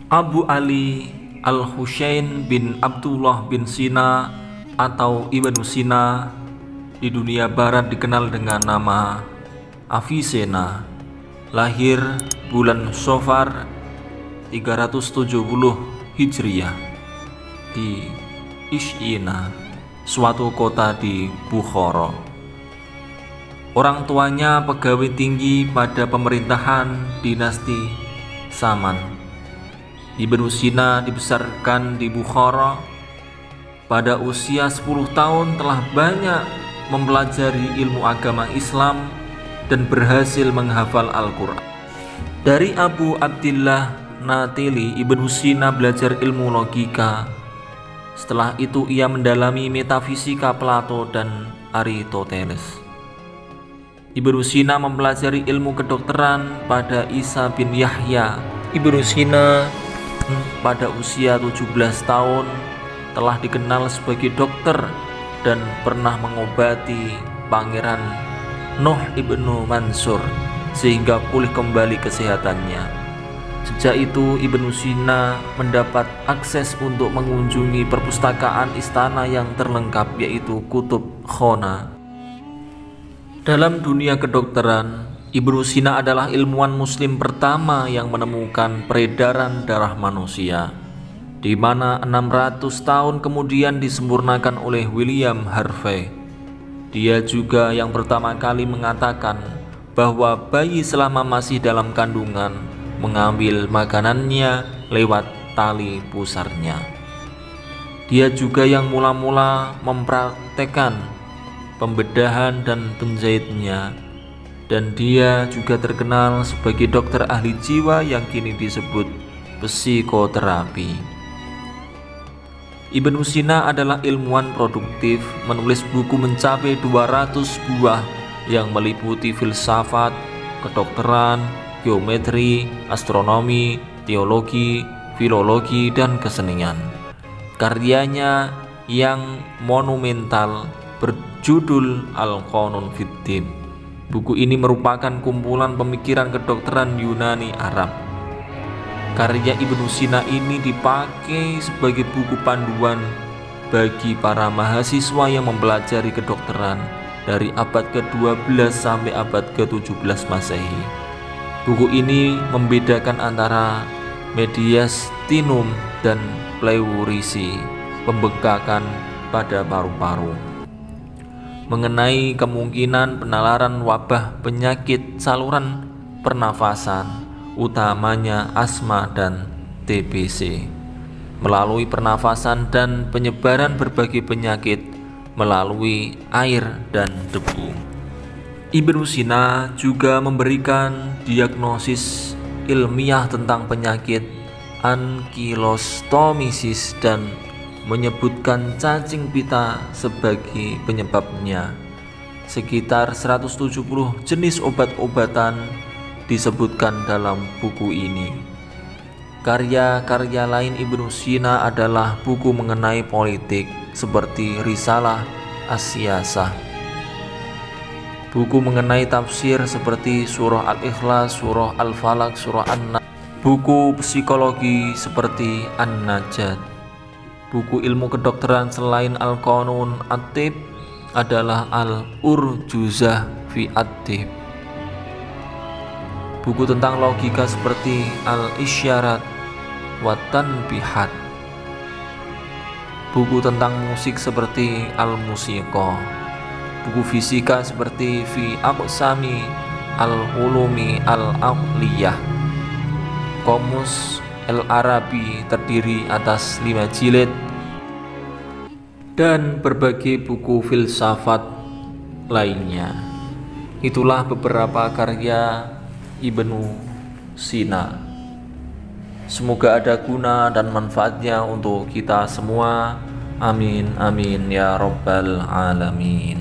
Abu Ali Al-Husain bin Abdullah bin Sina atau Ibnu Sina di dunia barat dikenal dengan nama Avicenna, lahir bulan Safar 370 Hijriah di Isyina, suatu kota di Bukhara. Orang tuanya pegawai tinggi pada pemerintahan dinasti Saman. Ibnu Sina dibesarkan di Bukhara. Pada usia 10 tahun telah banyak mempelajari ilmu agama Islam dan berhasil menghafal Al-Quran. Dari Abu Abdillah Natili, Ibnu Sina belajar ilmu logika. Setelah itu ia mendalami metafisika Plato dan Aristoteles. Ibnu Sina mempelajari ilmu kedokteran pada Isa bin Yahya. Ibnu Sina pada usia 17 tahun telah dikenal sebagai dokter dan pernah mengobati Pangeran Nuh ibnu Mansur sehingga pulih kembali kesehatannya. Sejak itu Ibnu Sina mendapat akses untuk mengunjungi perpustakaan istana yang terlengkap, yaitu Kutub Khana. Dalam dunia kedokteran, Ibnu Sina adalah ilmuwan muslim pertama yang menemukan peredaran darah manusia, di mana 600 tahun kemudian disempurnakan oleh William Harvey. Dia juga yang pertama kali mengatakan bahwa bayi selama masih dalam kandungan mengambil makanannya lewat tali pusarnya. Dia juga yang mula-mula mempraktekkan pembedahan dan penjahitnya, dan dia juga terkenal sebagai dokter ahli jiwa yang kini disebut psikoterapi. Ibnu Sina adalah ilmuwan produktif, menulis buku mencapai 200 buah yang meliputi filsafat, kedokteran, geometri, astronomi, teologi, filologi, dan kesenian. Karyanya yang monumental berjudul Al-Qanun fid Din. Buku ini merupakan kumpulan pemikiran kedokteran Yunani Arab. Karya Ibnu Sina ini dipakai sebagai buku panduan bagi para mahasiswa yang mempelajari kedokteran dari abad ke-12 sampai abad ke-17 Masehi. Buku ini membedakan antara mediastinum dan pleurisi, pembengkakan pada paru-paru, mengenai kemungkinan penularan wabah penyakit saluran pernafasan, utamanya asma dan TBC, melalui pernafasan, dan penyebaran berbagai penyakit melalui air dan debu. Ibnu Sina juga memberikan diagnosis ilmiah tentang penyakit ankylostomisis dan menyebutkan cacing pita sebagai penyebabnya. Sekitar 170 jenis obat-obatan disebutkan dalam buku ini. Karya-karya lain Ibnu Sina adalah buku mengenai politik seperti Risalah As-Siyasah, buku mengenai tafsir seperti Surah Al-Ikhlas, Surah Al-Falaq, Surah An-Nas, buku psikologi seperti An-Najat. Buku ilmu kedokteran selain Al-Qanun at-Tib adalah Al-Urjuzah fi at-Tib. Buku tentang logika seperti Al-Isyarat wa Tanbihat. Buku tentang musik seperti Al-Musiqa. Buku fisika seperti Fi Aqsami Al-Ulumi Al-Aqliyah. Qomus Al-Arabi terdiri atas 5 jilid, dan berbagai buku filsafat lainnya. Itulah beberapa karya Ibnu Sina. Semoga ada guna dan manfaatnya untuk kita semua. Amin amin ya rabbal alamin.